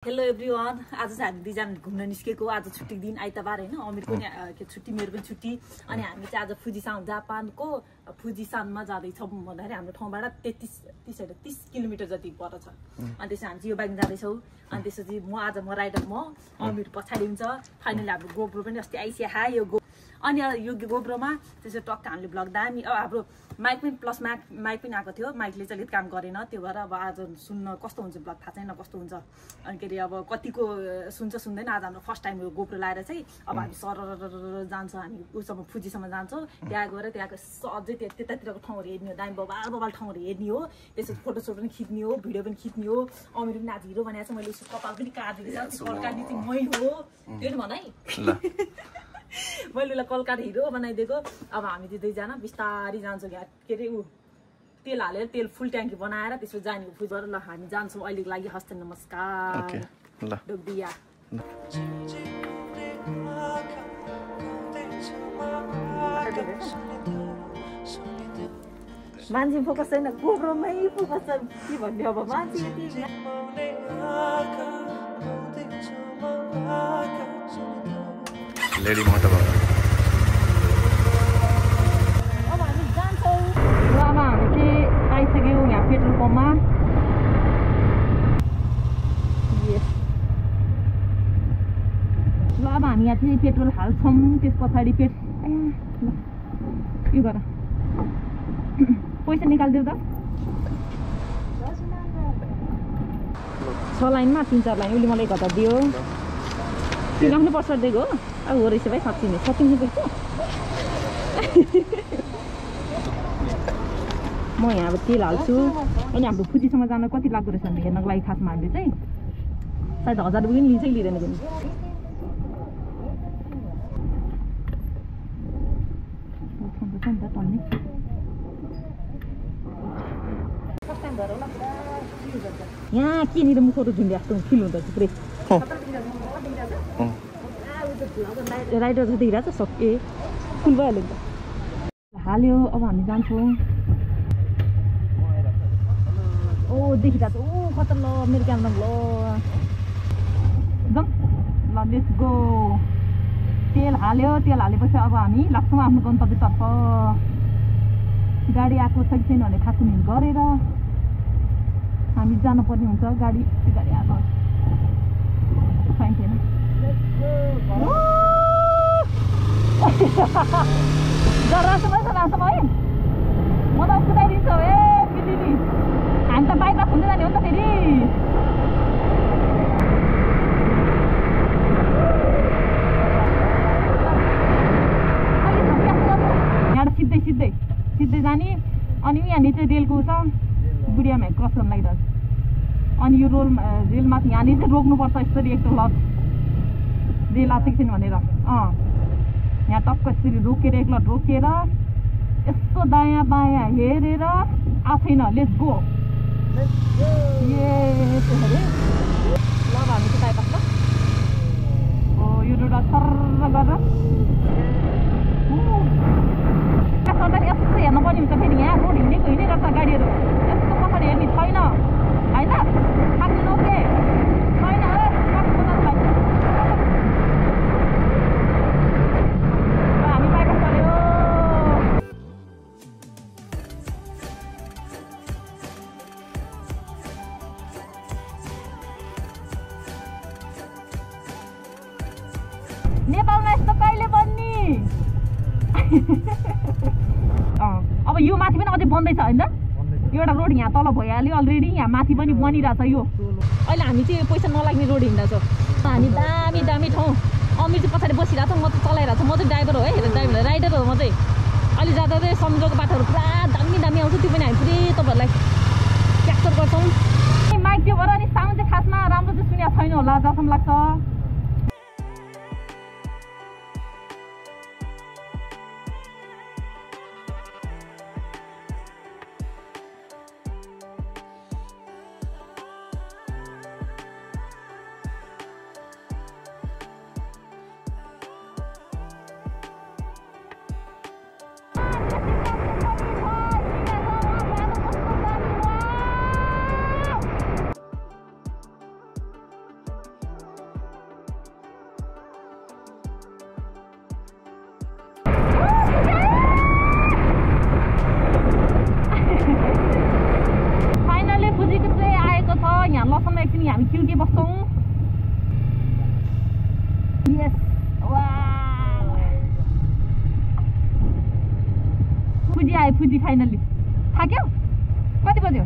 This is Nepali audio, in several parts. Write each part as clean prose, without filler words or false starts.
हेलो एभ्रिवान, आज चाहिँ हामी दुईजना घुम्न निस्केको। आज छुट्टी दिन आइतबार होइन, अमिरको नि छुट्टी, मेरो पनि छुट्टी। अनि हामी चाहिँ आज फुजिसान, जापानको फुजिसानमा जाँदैछौँ। भन्दाखेरि हाम्रो ठाउँबाट 30 किलोमिटर जति पर छ। अनि त्यसपछि हामी चाहिँ यो बाइक जाँदैछौँ। अनि त्यसपछि म राइडर, म अमिर पछाडि हुन्छ। फाइनली हाम्रो गोप्रो पनि अस्ति आइसक्यो यो अनि यो गोप्रोमा त्यसपछि टक्क हामीले भ्लग दामी। अब हाम्रो माइक पनि प्लस माइक पनि आएको थियो, माइकले चाहिँ अलिक काम गरेन। त्यो भएर अब आज सुन्न कस्तो हुन्छ भ्लग थाहा छैन कस्तो हुन्छ। अनि के अरे अब कतिको सुन्छ सुन्दैन। आज हाम्रो फर्स्ट टाइम यो गोप्रो लाएर चाहिँ अब हामी सर जान्छ, हामी उसँग फुजीसम्म जान्छौँ। त्यहाँ गएर त्यहाँको अझै त्यतातिरको ठाउँहरू हेर्ने हो, दामी बबाल ठाउँहरू हेर्ने हो। त्यसपछि फोटोसोट पनि खिच्ने हो, भिडियो पनि खिच्ने हो। अमिर पनि आज हिरो बनाएको छ। मैले उसको कपाल पनि काटिदिएको छ, कलकाट्ने चाहिँ मै हो त्यो नि भन है। मैले उसलाई कलकाट हिरो बनाइदिएको। अब हामी चाहिँ दुईजना बिस्तारै जान्छौँ। के अरे तेल हालेर तेल फुल ट्याङ्की बनाएर त्यसपछि जाने हो फुज। ल हामी जान्छौँ अहिलेको लागि। हस्ते नमस्कार। डोबिया मान्छे फोकस छैन, गोप्रोमै फोकस छ। के भन्ने अब मान्छे लेडी मोटर अब हामी जान्छौँ। र अब हामी चाहिँ आइसक्यौँ यहाँ पेट्रोल पम्पमा। ल अब हामी यहाँ चाहिँ पेट्रोल हाल्छौँ। त्यस पछाडि यो गर पैसा निकालिदियो त। 6 लाइनमा 3-4 लाइन उसले मलाई 1,000 दियो। तिन आफ्नो पर्छ दिएको हो। अब हो रहेछ भाइ, साँच्ची नै 70 पैसा। म यहाँ अब तेल हाल्छु। अनि हाम्रो फुजीसम्म जान कति लाग्दो रहेछ भने हेर्नको लागि खासमा हामीले चाहिँ सायद 1000 रुपियाँ पनि लिन्छ कि लिँदैन पनि। यहाँ केनिर मुखहरू झुन्डे जस्तो फिल हुन्छ थुप्रै। राइडर चाहिँ देखिरहेको छ, सके फुल भइहाल्यो नि त। हाल्यो। अब हामी जान्छौँ। ओ देखिरहेको छ, ओ खतर। ल मेरो क्यामेरा ल जाउँ। ल लेट्स गो। तेल हाल्यो। तेल हालेपछि अब हामी लाग्छौँ आफ्नो गन्तव्यतर्फ। गाडी आएको छ कि छैन भने थाकुनी गरेर हामी जानुपर्ने हुन्छ। गाडी आएको छैन छैन। रासम है, म त कुदाइदिन्छु। दिदी हामी त बाइकमा हुँदै जाने हो नि त फेरि। यहाँबाट सिधै जाने। अनि यहाँ निचे रेलको छ, बुढियामा क्रस गर्न लागिरहेको छ। अनि यो रेलमा चाहिँ यहाँनिर चाहिँ रोक्नुपर्छ यसरी एकलट रेल आएको छैन भनेर। यहाँ टक्क यसरी रोकेर एकलट रोकेर यस्तो दायाँ बायाँ हेरेर छैन। Let's go. यसो अरे ल हामी चाहिँ बाइपास। ल यो रोड सर्र गरेर यस्तो हेर्नुपर्ने हुन्छ। फेरि यहाँ रोड हिँडेको छ गाडीहरू। यस्तो पछाडि हेर्ने छैन होइन, थाक्नु नौके छैन। हामी बाइक चल्यो। नेपालमा यस्तो कहिले बन्ने। अब यो माथि पनि अझै बन्दैछ होइन। एउटा रोड यहाँ तल भइहाल्यो अलरेडी, यहाँ माथि पनि बनिरहेछ यो। अहिले हामी चाहिँ पैसा नलाग्ने रोड हिँड्दैछौँ। हामी दामी दामी ठाउँ। अमिर चाहिँ पछाडि बसिरहेको छ, म चाहिँ चलाइरहेको छु। म चाहिँ ड्राइभर हो है, राइडर हो म चाहिँ। अहिले जाँदा चाहिँ समुद्रको बाटोहरू पुरा दामी आउँछ। त्यो पनि हामी पुरै तपाईँहरूलाई क्याप्चर गर्छौँ। माइक त्यो भएर नि साउन्ड चाहिँ खासमा राम्रो चाहिँ सुनेको छैन होला जसम्म लाग्छ। यहाँ लसनमा एकछिन हामी के बस्छौँ यस फुजी आयो फुजी फाइनल्ली थाक्यो कति बज्यो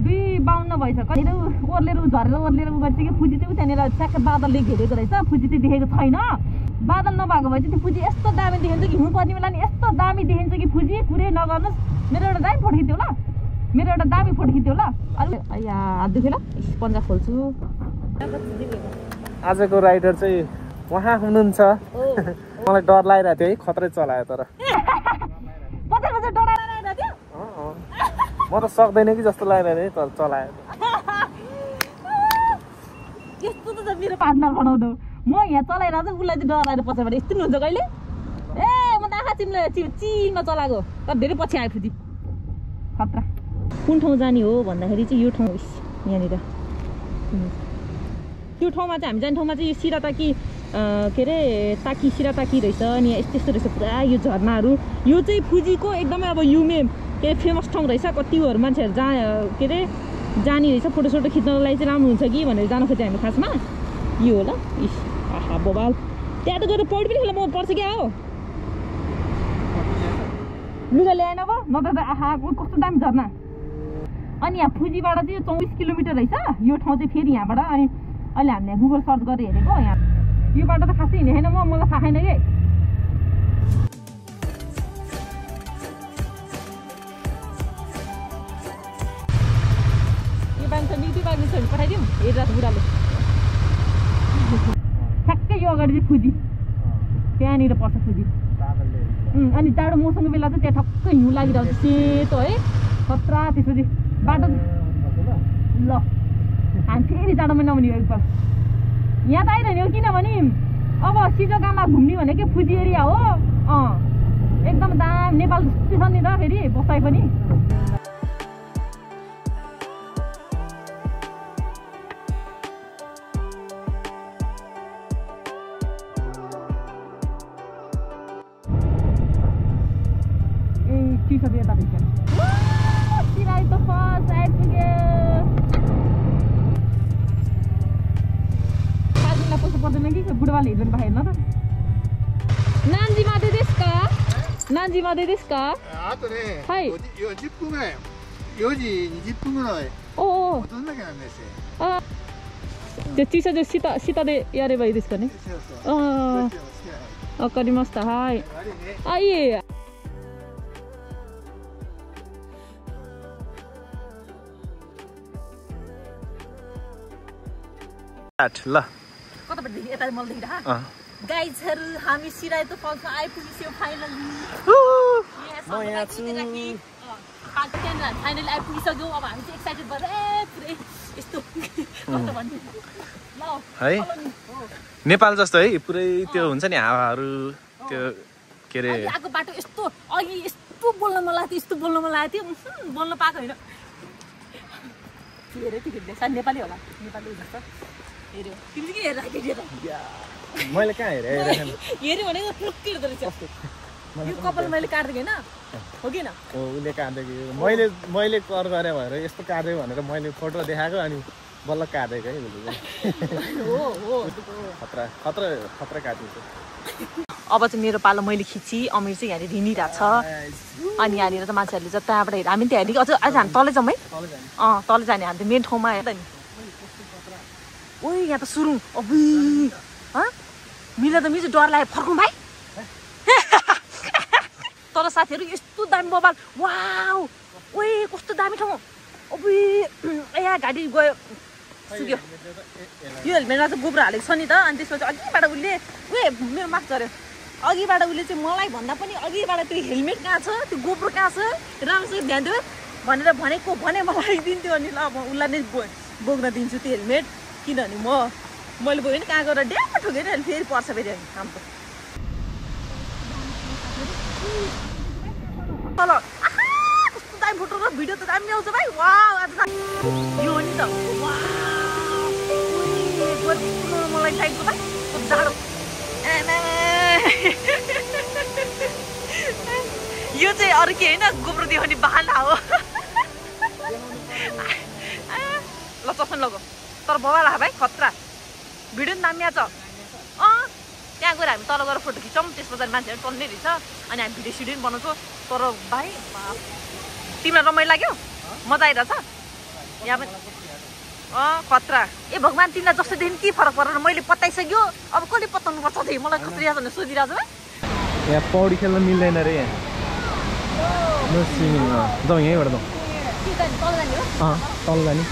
2:52 भएछ कहिले ओर्लेर झरेर ओर्लेर गरिसक्यो फुजी चाहिँ त्यहाँनिर ट्याक्क बादलले घेरेको रहेछ फुजी चाहिँ देखेको छैन बादल नभएको भए चाहिँ त्यो फुजी यस्तो दामी देखिन्छ कि हिउँ पर्ने बेला नि यस्तो दामी देखिन्छ कि फुजी कुरै नगर्नुहोस् मेरो एउटा दामी फोटो खिच्थ्यो ल मेरो एउटा दामी फोटो खिच्थ्यो ल अरू हात दुख्यो ल पन्जा खोल्छु आजको राइडर चाहिँ उहाँ हुनुहुन्छ मलाई डर लागिरहेको थियो है खतरै चलायो तर म त सक्दैन कि जस्तो लागिरहेको तर चलायो यस्तो त मेरो पार्टनर बनाउँदो म यहाँ चलाइरहेको उसलाई चाहिँ डर आएर पछाडि यस्तो हुन्छ कहिले ए म त आँखा चिनमा चलाएको तर धेरै पछि आयो फुजी खतरा कुन ठाउँ जाने हो भन्दाखेरि चाहिँ यो ठाउँ यहाँनिर त्यो ठाउँमा चाहिँ हामी जाने ठाउँमा चाहिँ यो सिराताकी के अरे ताकी सिराताकी रहेछ अनि यहाँ यस्तो रहेछ पुरा यो झरनाहरू यो चाहिँ फुजीको एकदमै अब युमे के फेमस ठाउँ रहेछ कतिहरू मान्छेहरू के अरे जाने रहेछ फोटोसोटो खिच्नको लागि चाहिँ राम्रो हुन्छ कि भनेर जान खोज्यो हामी खासमा यो हो ल इस आहा बबाल त्यहाँ त गएर पौडी पनि खेल्न म पर्छ क्या हो लुगा ल्याएन अब नत्र त आहा कस्तो दामी झर्ना अनि यहाँ फुजीबाट चाहिँ 24 किलोमिटर रहेछ यो ठाउँ चाहिँ फेरि यहाँबाट अनि अहिले हामीले गुगल सर्च गरेर हेरेको यहाँ यो बाटो त खासै हिँडेन मलाई थाहा छैन कि यो बान्छ निति बाग्ने छ भने पठाइदिउँ हेरिरहेको बुढाले ठ्याक्कै यो अगाडि चाहिँ फुजी त्यहाँनिर पर्छ फुजी अनि जाडो मौसमको बेला चाहिँ त्यहाँ ठक्कै हिउँ लागिरहेको छ सेतो है खतरा त्यसपछि बाटो ल हामी फेरि जाडो महिना भने एकपल्ट यहाँ त आइरहने हो किनभने अब सिजोगामा घुम्ने भनेकै फुजी एरिया हो एकदम दाम नेपाल जस्तै छ नि त फेरि बसाइ पनि बुढावाले हेर्नु पाएन त नान्जी मादे देश का नान्जी मादे देश का あとね、はい、 10分ぐらい、4時20分ぐらい。おお。どんだけなんですよ。あ、じゃあ駐車場下でやればいいですかね。ああ、わかりました。はい。あ、いえいえ。ल कताबाट यता मलाई देखिरा गाइजहरु हामी सिराइतो फल्समा आइपुगिसक्यौँ फाइनली म यहाँ छु फाइनली आइपुगिसक्यौँ अब हामी चाहिँ एक्साइटेड भएर पुरै यस्तो कस्तो भन्नु ल है नेपाल जस्तो है पुरै त्यो हुन्छ नि हावाहरू त्यो के रे आको बाटो यस्तो अघि यस्तो बोल्न मन लाग्थ्यो यस्तो बोल्न मन लाग्थ्यो बोल्न पाएको हैन हेरे टिकट देसा नेपाली होला नेपाली हुन्छ हेर्यो तिमीले के हेरिरहेको मैले कहाँ हेरेँ हेऱ्यो भनेको पुक्कै हुँदो रहेछ यो कपाल मैले काट्दिएको होइन हो कि न हो उसले काट्दिएको मैले कर गरेँ भएर यस्तो काट्दियो भनेर मैले फोटो देखाएको अनि बल्ल काटेको है उसले हो हो खतरा खतरा खतरा काटिन्छ अब चाहिँ मेरो पालो मैले खिची अमिर चाहिँ यहाँनिर हिँडिरहेको छ अनि यहाँनिर त मान्छेहरूले चाहिँ त्यहाँबाट हेर हामी त्यहाँ हेरेको अझ हामी तलै जाउँ है तलै जाने हामी त मेन ठाउँमा हेर्दा नि ओ यहाँ त सुरु अबुई मिला त मिजो डर लाग्यो फर्कौँ भाइ तर साथीहरू यस्तो दामी मोबाइल वाउ ओए कस्तो दामी ठाउँ अबुई यहाँ गाडी गयो सुक्यो यो हेलमेटमा चाहिँ गोब्रो हालेको छ नि त अनि त्यसपछि अघिबाट उसले उयो मेरो मार्क्स झऱ्यो अघिबाट उसले चाहिँ मलाई भन्दा पनि अघिबाट त्यो हेलमेट कहाँ छ त्यो गोब्रो कहाँ छ राम्रोसँग ध्यान दियो भनेर भने मलाई दिन्थ्यो अनि ल अब उसलाई नै बोक्न दिन्छु त्यो हेलमेट किनभने मैले गयो नि कहाँ गएर ड्याम ठोकेर अनि फेरि पर्छ फेरि हाम्रो तल कस्तो दामी फोटो र भिडियो त दामी आउँछ भाइ वाउ आज यो हो नि त मलाई साइडको भाइ जाडो यो चाहिँ अरू के होइन गोब्रो देखाउने बहाना हो 50 पनि लगो तर बवाला भाइ खतरा भिडियो नि दामी छ त्यहाँ गएर हामी तल गएर फोटो खिचौँ त्यस पछाडि मान्छेहरू टन्ने रहेछ अनि हामी भिडियो सिडियो पनि बनाउँछौँ तर भाइ तिमीलाई रमाइलो लाग्यो मजा आइरहेछ यहाँ पनि खतरा ए भगवान् तिमीलाई जस्तो देखि के फरक परेर मैले पत्ताइसक्यो अब कसले पत्ताउनु पर्छ त्यही मलाई कसरी आएको सोधिरहेको छ यहाँ पौडी खेल्न मिल्दैन रे यहाँ जाउँ यहीँबाट जाउँ तल जाने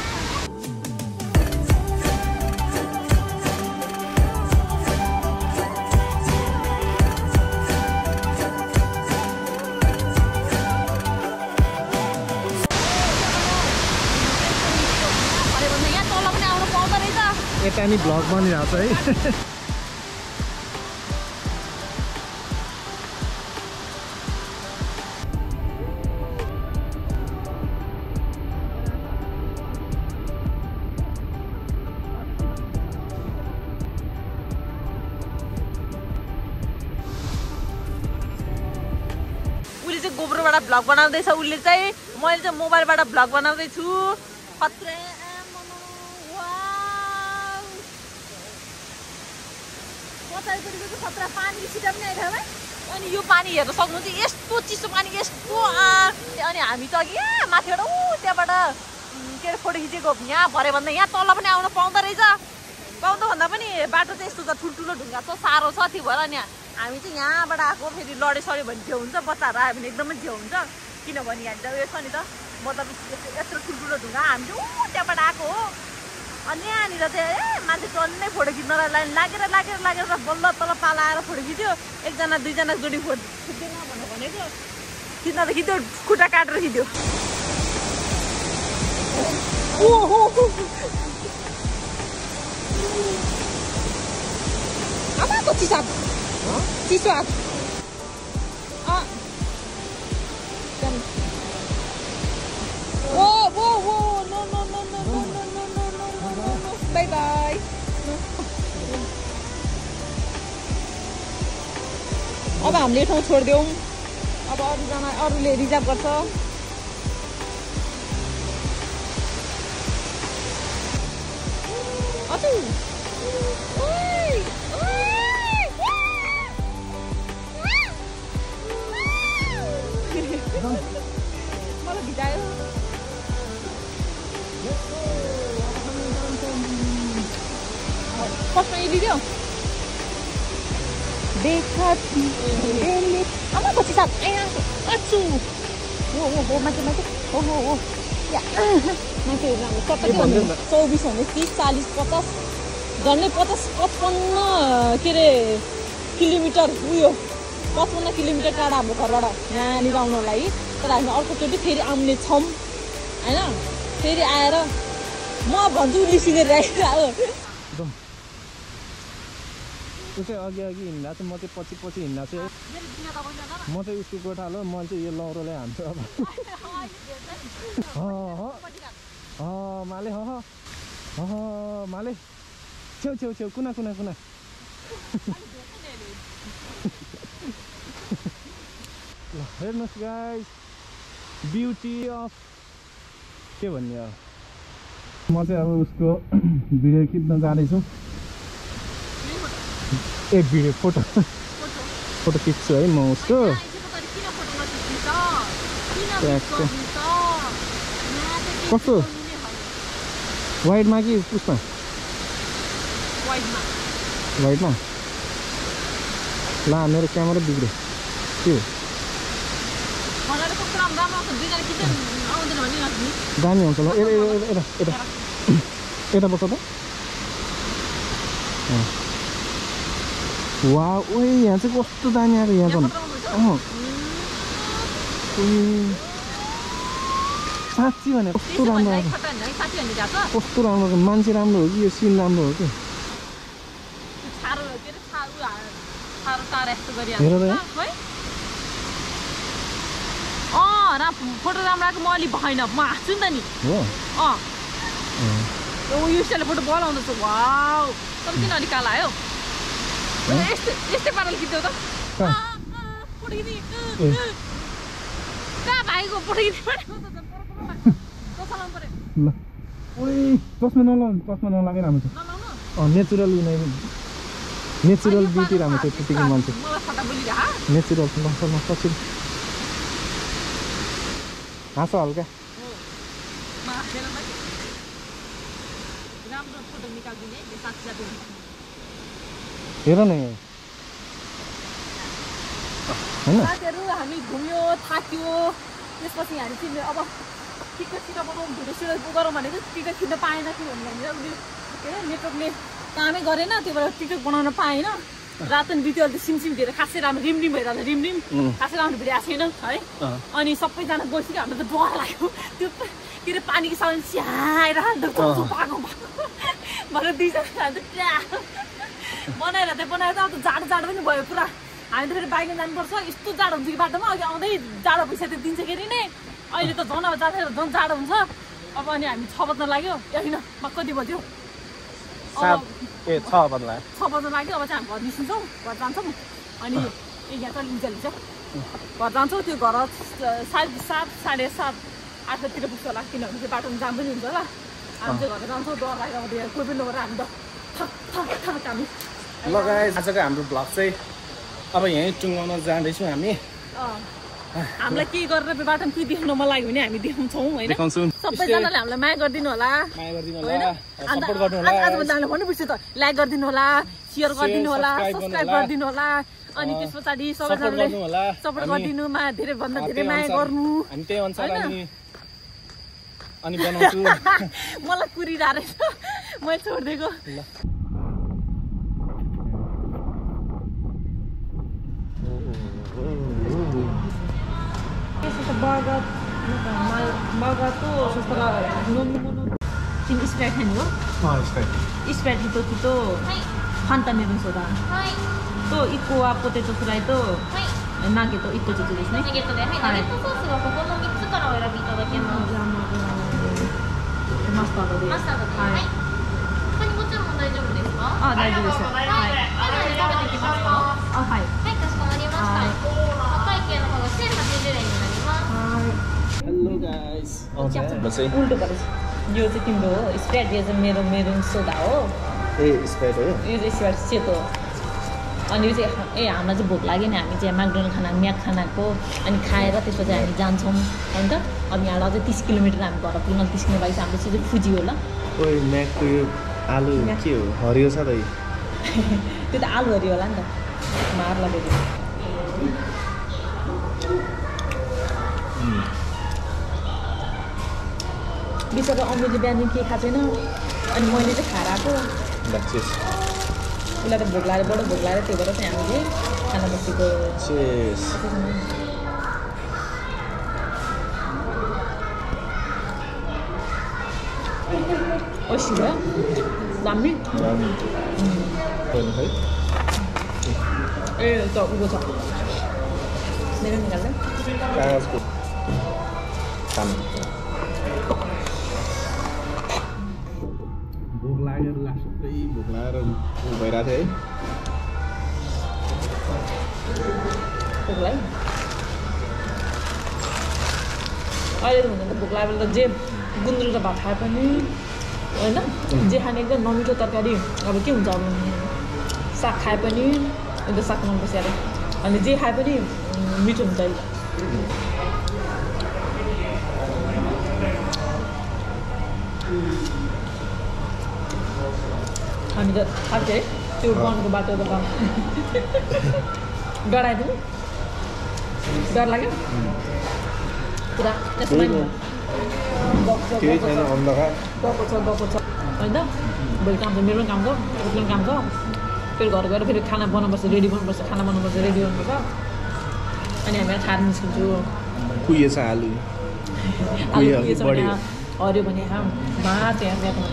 यता नि भ्लग बनिरहेको छ है उसले चाहिँ गोब्रोबाट भ्लग बनाउँदैछ उसले चाहिँ मैले चाहिँ मोबाइलबाट भ्लग बनाउँदैछु खतरा खतरा पानी छिटा पनि आइरह्यो है अनि यो पानी हेर्न सक्नुहुन्छ यस्तो चिसो पानी यस्तो अनि हामी त अघि माथिबाट त्यहाँबाट के अरे फोटो खिचेको यहाँ भरे भन्दा यहाँ तल पनि आउन पाउँदो रहेछ पाउँदो भन्दा पनि बाटो चाहिँ यस्तो छ ठुल्ठुलो ढुङ्गा छ साह्रो छ त्यो भएर नि हामी चाहिँ यहाँबाट आएको फेरि लडेसऱ्यो भने छेउ हुन्छ बच्चाहरू आयो भने एकदमै छेउ हुन्छ किनभने यहाँ त उयो छ नि त मतलब यत्रो ठुल्ठुलो ढुङ्गा हामी चाहिँ त्यहाँबाट आएको हो अनि यहाँनिर चाहिँ मान्छे टन्नै फोटो खिच्नलाई लाइन लागेर बल्ल तल पाला आएर फोटो खिच्यो एकजना दुईजना जोडी फोटो खिच्दैन भनेर भनेको खिच्न त खिच्यो खुट्टा काटेर खिच्यो आमाको चिसो हात बाई बाई अब हामीले ठाउँ छोडिदिउँ अब अरूले रिजर्भ गर्छ मलाई भिजायो फर्स्टमा लिदियो आमा पछि साथ अचु हो माथि हो माथि कति 24 भने 30 40 50 झन्डै 55 के अरे किलोमिटर उयो 55 किलोमिटर टाढा हाम्रो घरबाट यहाँनिर आउनलाई तर हामी अर्कोचोटि फेरि आउने छौँ होइन फेरि आएर म भन्छु लिसिँदै राखिरहेको ऊ चाहिँ अघि हिँड्दा चाहिँ म चाहिँ पछि हिँड्दा चाहिँ म चाहिँ उसको गोठालो म चाहिँ यो लौरोले हान्छ अब माले माले छेउ कुना ल हेर्नुहोस् गाइस ब्युटी अफ के भन्ने अब म चाहिँ अब उसको भिडियो खिच्न जाँदैछु ए भिडियो फोटो खिच्छु है म उसको कस्तो वाइडमा कि उसमा वाइडमा ला मेरो क्यामेरा बिग्रियो के दामी हुन्छ ल यता बस्छ त वा ओए यहाँ चाहिँ कस्तो दामी आएको यहाँ पनि साँच्ची भने कस्तो राम्रो आएको कस्तो राम्रो मान्छे राम्रो हो कि यो सिन राम्रो हो कि हेर त फोटो राम्रो आएको म अलि भएन म हाँस्छु नि त नि यो स्टाइलले फोटो बोलाउँदैछ वाउ तर किन अलिक काला आयो यस्तै पाराले खिच्यौ त भाइको फोटो खिच्नु चस्मा नलागे राम्रो छ नेचुरल नेचुरल ब्युटी राम्रो छ त्यतिकै मान्छे नेचुरल पछि हाँस हल्का हेर न हामी घुम्यो थाक्यो त्यसपछि हामी चाहिँ अब टिकट बनाउँ भिडियो गरौँ भनेको टिकट किन्न पाएन किनभने के अरे नेटवर्कले कामै गरेन त्यो भएर टिकट बनाउन पाएन रात बित्यो अहिले सिमसिम दिएर खासै राम्रो रिमरिम भइरहेको छ रिमरिम खासै राम्रो भिडियो आएको छैन है अनि सबैजना गइसक्यो हामीलाई त डर लाग्यो त्यो के अरे पानीको साउन्ड स्याएर पाएको भनेर दुईजना बनाएर अब त जाडो पनि भयो पुरा हामी त फेरि बाइकमा जानुपर्छ यस्तो जाडो हुन्छ कि बाटोमा अघि आउँदै जाडो भइसक्यो दिनसकेरि नै अहिले त झन् अब जाँदाखेरि झन् जाडो हुन्छ अब अनि हामी 6 बज्न लाग्यो होइन कति बज्यो 6 बज्न लाग्यो अब चाहिँ हामी घर निस्किन्छौँ घर जान्छौँ अनि यहाँ चाहिँ लिन्छ घर जान्छौँ त्यो घर 7:30 7:30 8:00तिर पुग्छ होला किनभने त्यो बाटोमा जाम पनि हुन्छ होला हामी चाहिँ घर जान्छौँ डर लागेर आउँदै कोही पनि नगरेर हामी त हामी ल गाइस आजको हाम्रो भ्लग चाहिँ अब यहीँ टुङ्गाउन जाँदैछौँ हामी हामीलाई के गरेर बाटोमा के देख्न मन लाग्यो भने हामी देखाउँछौँ होइन सबैजनाले हामीलाई माया गरिदिनु होला हामीलाई भन्नु बिर्स्यो त लाइक गरिदिनु होला सेयर गरिदिनु होला सब्सक्राइब गरिदिनु होला अनि त्यस पछाडि सबैजनाले सपोर्ट गरिदिनुमा धेरैभन्दा धेरै माया गर्नु अनि बनाउँछु मलाई कुरिरहेको रहेछ मैले छोडिदिएको Bagato setelah ini spread kan yo? Spread itu Fanta meron soda. To ikuwa potato fry to nugget itu desu ne. Nugget de nugget sauce ga koko no 3つからお選びいただけます。マスタードで。マスタードで。はい。他にもちろん大丈夫ですか？あ、大丈夫です。はい。食べていきますか？あ、はい。はい、かしこまりました。お会計の方が1080円になります。Hello guys. उल्टो गरेछ यो चाहिँ तिम्रो स्प्राइट यो चाहिँ मेरो मेरुन सोडा हो स्प्राइट हो यो चाहिँ स्प्राइट सेतो अनि यो चाहिँ हामीलाई चाहिँ भोक लाग्यो नि हामी चाहिँ म्याकडोनल्ड खाना म्याक खानाको अनि खाएर त्यसपछि हामी जान्छौँ होइन त अनि यहाँबाट अझै 30 किलोमिटर हामी घर पुग्न 30 किलोमिटर लागि हाम्रो चाहिँ फुजी होला ओइ म्याकको यो आलु के हो हरियो छ त त्यो त आलु हरियो होला नि त मार्ला बेबी बिचरा अमिरले बिहान के खाएको छैन अनि मैले चाहिँ खाएर आएको उसलाई त भोक लागेर बडो भोक लागेर त्यो भएर चाहिँ हामीले खाना बसेको ओसी भयो दामी ए त उयो छ मेरो निकाल्दा कागजको काम भोक लागेर लास्टै भोक लागेर भइरहेको थियो है भोक लाग्यो अहिले त हुन्छ भोक लागेर त जे गुन्द्रुक र भात खाए पनि होइन जे खाने एकदम नमिठो तरकारी अब के हुन्छ अब साग खाए पनि एकदम साग मन बसेर अनि जे खाए पनि मिठो हुन्छ अहिले हामी त खान्छ है त्यो वनको बाटो त डराइदिनु डर लाग्यो पुरा त्यसमा गएको छ होइन भोलि काम छ मेरो पनि काम छ उसको पनि काम छ फेरि घर गएर फेरि खाना बनाउनुपर्छ रेडी गर्नुपर्छ खाना बनाउनुपर्छ रेडी गर्नुपर्छ अनि हामी खाएर निस्किन्छु कुहिएछ आलु हरियो भने भात यहाँ ल्याएको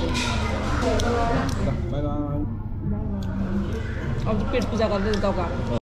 अब पेट पूजा गर्दै गाउँको